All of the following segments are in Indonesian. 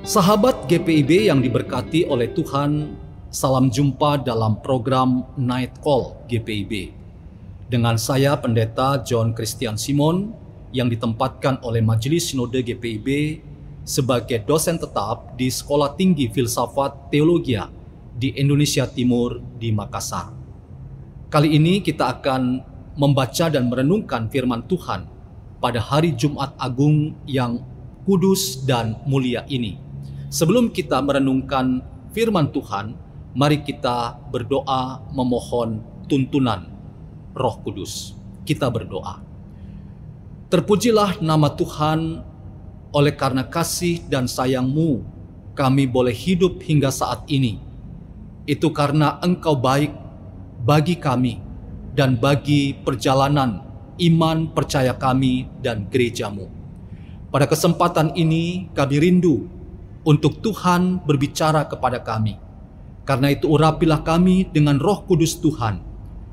Sahabat GPIB yang diberkati oleh Tuhan, salam jumpa dalam program Night Call GPIB. Dengan saya Pendeta John Christian Simon yang ditempatkan oleh Majelis Sinode GPIB sebagai dosen tetap di Sekolah Tinggi Filsafat Teologia di Indonesia Timur di Makassar. Kali ini kita akan membaca dan merenungkan firman Tuhan pada hari Jumat Agung yang kudus dan mulia ini. Sebelum kita merenungkan firman Tuhan, mari kita berdoa memohon tuntunan Roh Kudus. Kita berdoa. Terpujilah nama Tuhan, oleh karena kasih dan sayang-Mu kami boleh hidup hingga saat ini. Itu karena Engkau baik bagi kami dan bagi perjalanan iman percaya kami dan gereja-Mu. Pada kesempatan ini kami rindu untuk Tuhan berbicara kepada kami. Karena itu urapilah kami dengan Roh Kudus Tuhan,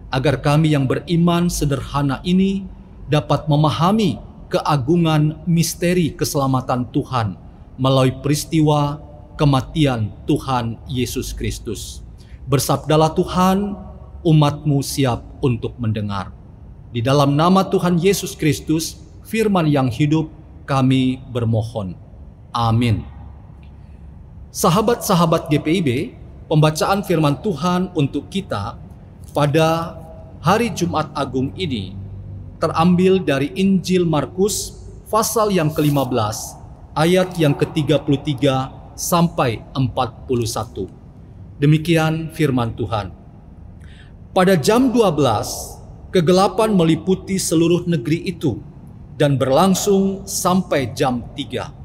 agar kami yang beriman sederhana ini dapat memahami keagungan misteri keselamatan Tuhan melalui peristiwa kematian Tuhan Yesus Kristus. Bersabdalah Tuhan, umat-Mu siap untuk mendengar. Di dalam nama Tuhan Yesus Kristus, firman yang hidup, kami bermohon. Amin. Sahabat-sahabat GPIB, pembacaan firman Tuhan untuk kita pada hari Jumat Agung ini terambil dari Injil Markus pasal yang ke-15 ayat yang ke-33 sampai 41. Demikian firman Tuhan. Pada jam 12, kegelapan meliputi seluruh negeri itu dan berlangsung sampai jam 3.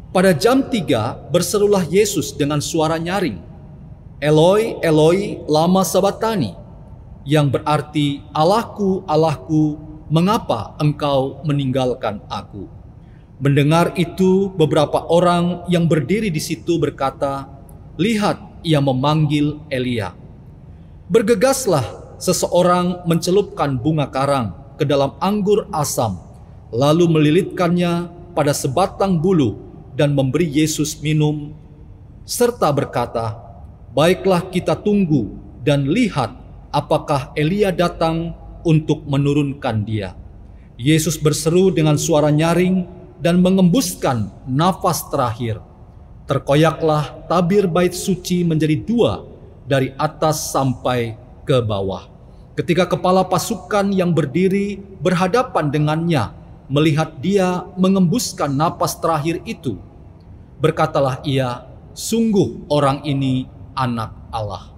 Pada jam 3 berserulah Yesus dengan suara nyaring, Eloi, Eloi, lama sabatani, yang berarti Allahku, Allahku, mengapa engkau meninggalkan aku? Mendengar itu, beberapa orang yang berdiri di situ berkata, lihat, ia memanggil Elia. Bergegaslah seseorang mencelupkan bunga karang ke dalam anggur asam, lalu melilitkannya pada sebatang bulu dan memberi Yesus minum, serta berkata, baiklah kita tunggu dan lihat apakah Elia datang untuk menurunkan dia. Yesus berseru dengan suara nyaring dan mengembuskan nafas terakhir. Terkoyaklah tabir bait suci menjadi dua dari atas sampai ke bawah. Ketika kepala pasukan yang berdiri berhadapan dengannya melihat dia mengembuskan napas terakhir itu, berkatalah ia, sungguh orang ini anak Allah.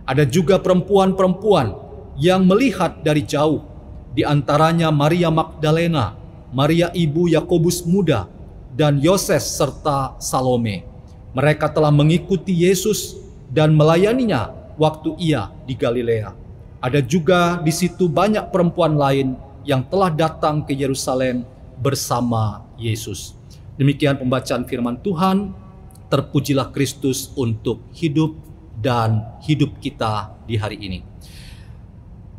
Ada juga perempuan-perempuan yang melihat dari jauh, di antaranya Maria Magdalena, Maria ibu Yakobus muda, dan Yoses serta Salome. Mereka telah mengikuti Yesus dan melayaninya waktu ia di Galilea. Ada juga di situ banyak perempuan lain yang telah datang ke Yerusalem bersama Yesus. Demikian pembacaan firman Tuhan. Terpujilah Kristus untuk hidup dan hidup kita di hari ini.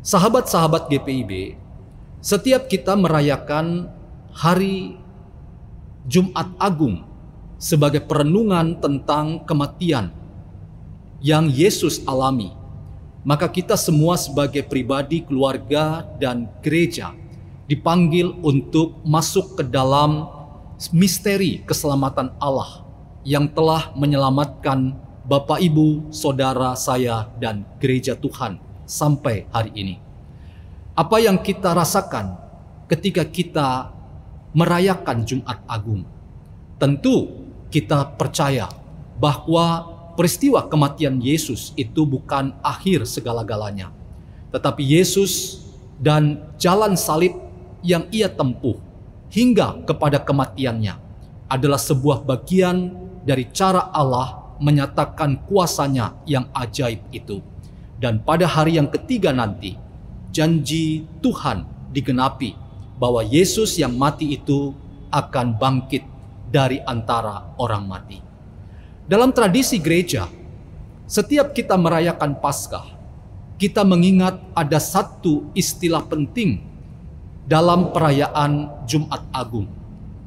Sahabat-sahabat GPIB, setiap kita merayakan hari Jumat Agung sebagai perenungan tentang kematian yang Yesus alami, maka kita semua sebagai pribadi, keluarga, dan gereja dipanggil untuk masuk ke dalam misteri keselamatan Allah yang telah menyelamatkan Bapak, Ibu, Saudara saya, dan gereja Tuhan sampai hari ini. Apa yang kita rasakan ketika kita merayakan Jumat Agung? Tentu kita percaya bahwa peristiwa kematian Yesus itu bukan akhir segala-galanya, tetapi Yesus dan jalan salib yang ia tempuh hingga kepada kematiannya adalah sebuah bagian dari cara Allah menyatakan kuasanya yang ajaib itu. Dan pada hari yang ketiga nanti, janji Tuhan digenapi bahwa Yesus yang mati itu akan bangkit dari antara orang mati. Dalam tradisi gereja, setiap kita merayakan Paskah, kita mengingat ada satu istilah penting dalam perayaan Jumat Agung,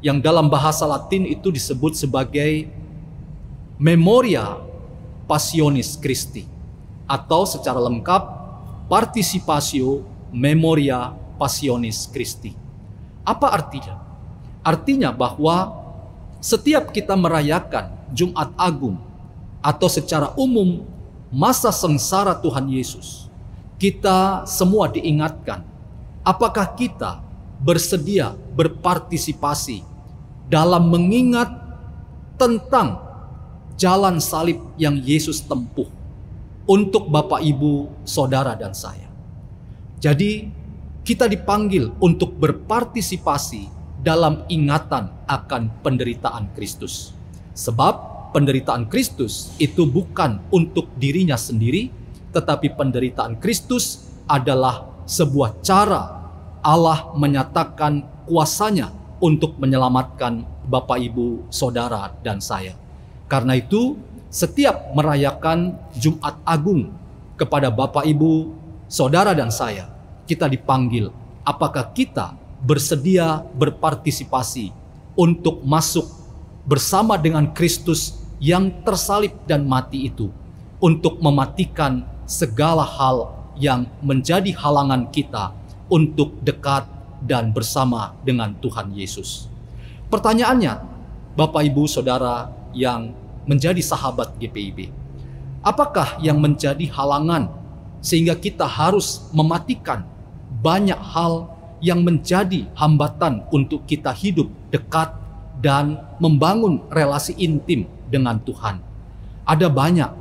yang dalam bahasa Latin itu disebut sebagai Memoria Passionis Christi, atau secara lengkap Participatio Memoria Passionis Christi. Apa artinya? Artinya bahwa setiap kita merayakan Jumat Agung atau secara umum masa sengsara Tuhan Yesus, kita semua diingatkan apakah kita bersedia berpartisipasi dalam mengingat tentang jalan salib yang Yesus tempuh untuk Bapak, Ibu, Saudara, dan saya. Jadi kita dipanggil untuk berpartisipasi dalam ingatan akan penderitaan Kristus. Sebab penderitaan Kristus itu bukan untuk dirinya sendiri, tetapi penderitaan Kristus adalah sebuah cara Allah menyatakan kuasanya untuk menyelamatkan Bapak, Ibu, Saudara, dan saya. Karena itu, setiap merayakan Jumat Agung kepada Bapak, Ibu, Saudara, dan saya, kita dipanggil apakah kita bersedia berpartisipasi untuk masuk bersama dengan Kristus yang tersalib dan mati itu, untuk mematikan segala hal yang menjadi halangan kita untuk dekat dan bersama dengan Tuhan Yesus. Pertanyaannya, Bapak, Ibu, Saudara yang menjadi sahabat GPIB, apakah yang menjadi halangan sehingga kita harus mematikan banyak hal yang menjadi hambatan untuk kita hidup dekat dan membangun relasi intim dengan Tuhan? Ada banyak,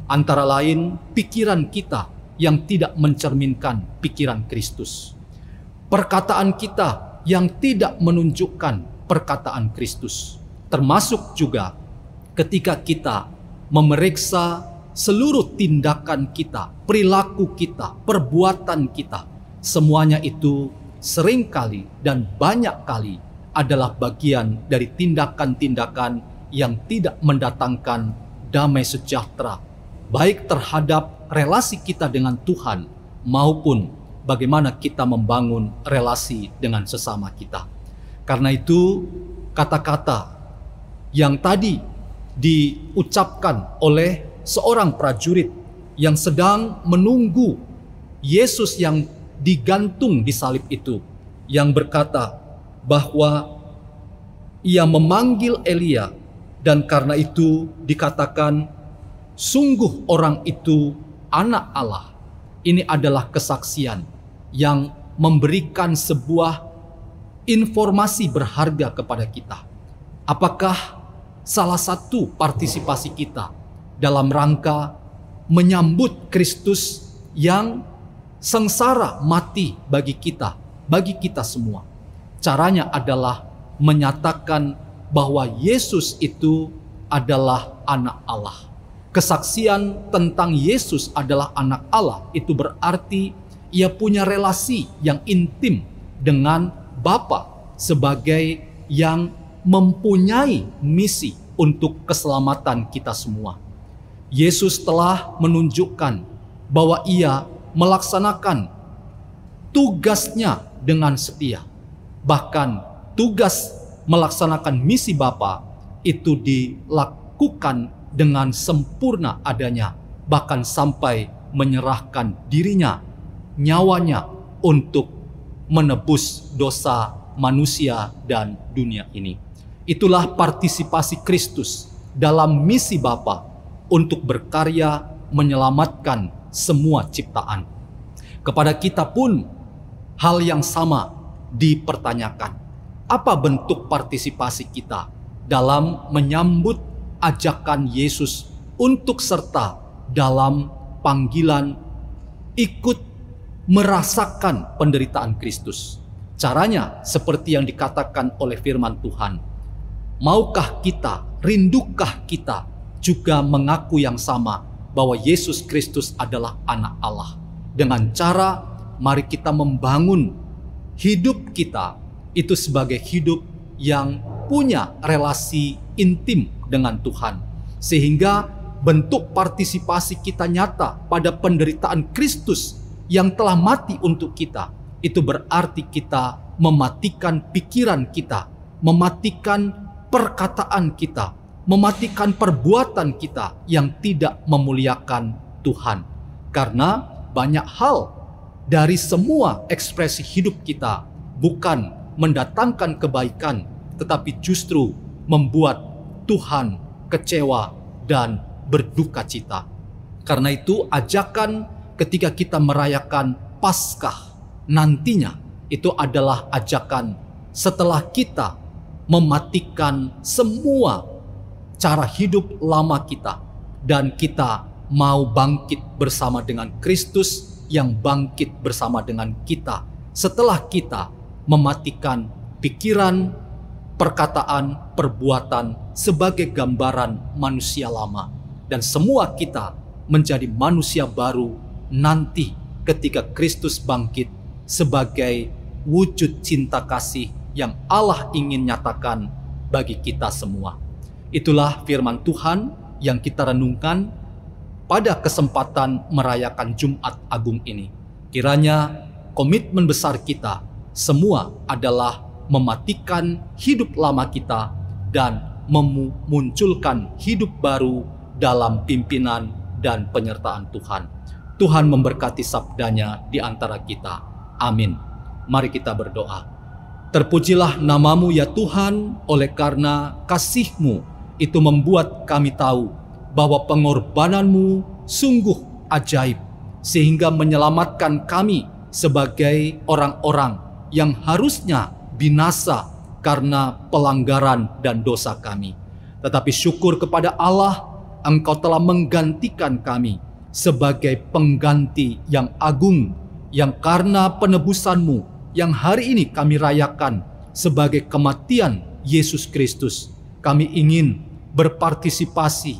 antara lain pikiran kita yang tidak mencerminkan pikiran Kristus, perkataan kita yang tidak menunjukkan perkataan Kristus, termasuk juga ketika kita memeriksa seluruh tindakan kita, perilaku kita, perbuatan kita, semuanya itu seringkali dan banyak kali adalah bagian dari tindakan-tindakan yang tidak mendatangkan damai sejahtera, baik terhadap relasi kita dengan Tuhan maupun bagaimana kita membangun relasi dengan sesama kita. Karena itu, kata-kata yang tadi diucapkan oleh seorang prajurit yang sedang menunggu Yesus yang digantung di salib itu, yang berkata bahwa ia memanggil Elia, dan karena itu dikatakan sungguh orang itu anak Allah. Ini adalah kesaksian yang memberikan sebuah informasi berharga kepada kita. Apakah salah satu partisipasi kita dalam rangka menyambut Kristus yang sengsara mati bagi kita semua? Caranya adalah menyatakan bahwa Yesus itu adalah anak Allah. Kesaksian tentang Yesus adalah anak Allah itu berarti ia punya relasi yang intim dengan Bapa sebagai yang mempunyai misi untuk keselamatan kita semua. Yesus telah menunjukkan bahwa ia melaksanakan tugasnya dengan setia. Bahkan tugas melaksanakan misi Bapa itu dilakukan dengan sempurna adanya, bahkan sampai menyerahkan dirinya, nyawanya untuk menebus dosa manusia dan dunia ini. Itulah partisipasi Kristus dalam misi Bapa untuk berkarya menyelamatkan semua ciptaan. Kepada kita pun hal yang sama dipertanyakan. Apa bentuk partisipasi kita dalam menyambut ajakan Yesus untuk serta dalam panggilan ikut merasakan penderitaan Kristus? Caranya seperti yang dikatakan oleh firman Tuhan. Maukah kita, rindukah kita juga mengaku yang sama bahwa Yesus Kristus adalah anak Allah? Dengan cara mari kita membangun hidup kita itu sebagai hidup yang punya relasi intim dengan Tuhan, sehingga bentuk partisipasi kita nyata pada penderitaan Kristus yang telah mati untuk kita. Itu berarti kita mematikan pikiran kita, mematikan perkataan kita, mematikan perbuatan kita yang tidak memuliakan Tuhan. Karena banyak hal dari semua ekspresi hidup kita bukan mendatangkan kebaikan, tetapi justru membuat Tuhan kecewa dan berduka cita. Karena itu ajakan ketika kita merayakan Paskah nantinya itu adalah ajakan setelah kita mematikan semua cara hidup lama kita dan kita mau bangkit bersama dengan Kristus yang bangkit bersama dengan kita setelah kita mematikan pikiran, perkataan, perbuatan sebagai gambaran manusia lama, dan semua kita menjadi manusia baru nanti ketika Kristus bangkit sebagai wujud cinta kasih yang Allah ingin nyatakan bagi kita semua. Itulah firman Tuhan yang kita renungkan pada kesempatan merayakan Jumat Agung ini. Kiranya komitmen besar kita semua adalah mematikan hidup lama kita dan memunculkan hidup baru dalam pimpinan dan penyertaan Tuhan. Tuhan memberkati sabdanya di antara kita. Amin. Mari kita berdoa. Terpujilah namamu ya Tuhan, oleh karena kasih-Mu itu membuat kami tahu bahwa pengorbananmu sungguh ajaib, sehingga menyelamatkan kami sebagai orang-orang yang harusnya binasa karena pelanggaran dan dosa kami. Tetapi syukur kepada Allah, Engkau telah menggantikan kami sebagai pengganti yang agung, yang karena penebusan-Mu yang hari ini kami rayakan sebagai kematian Yesus Kristus, kami ingin berpartisipasi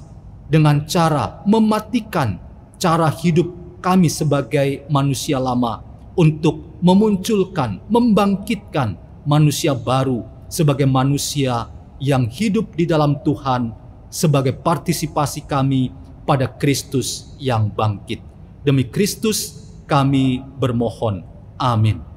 dengan cara mematikan cara hidup kami sebagai manusia lama untuk memunculkan, membangkitkan manusia baru sebagai manusia yang hidup di dalam Tuhan sebagai partisipasi kami pada Kristus yang bangkit. Demi Kristus kami bermohon. Amin.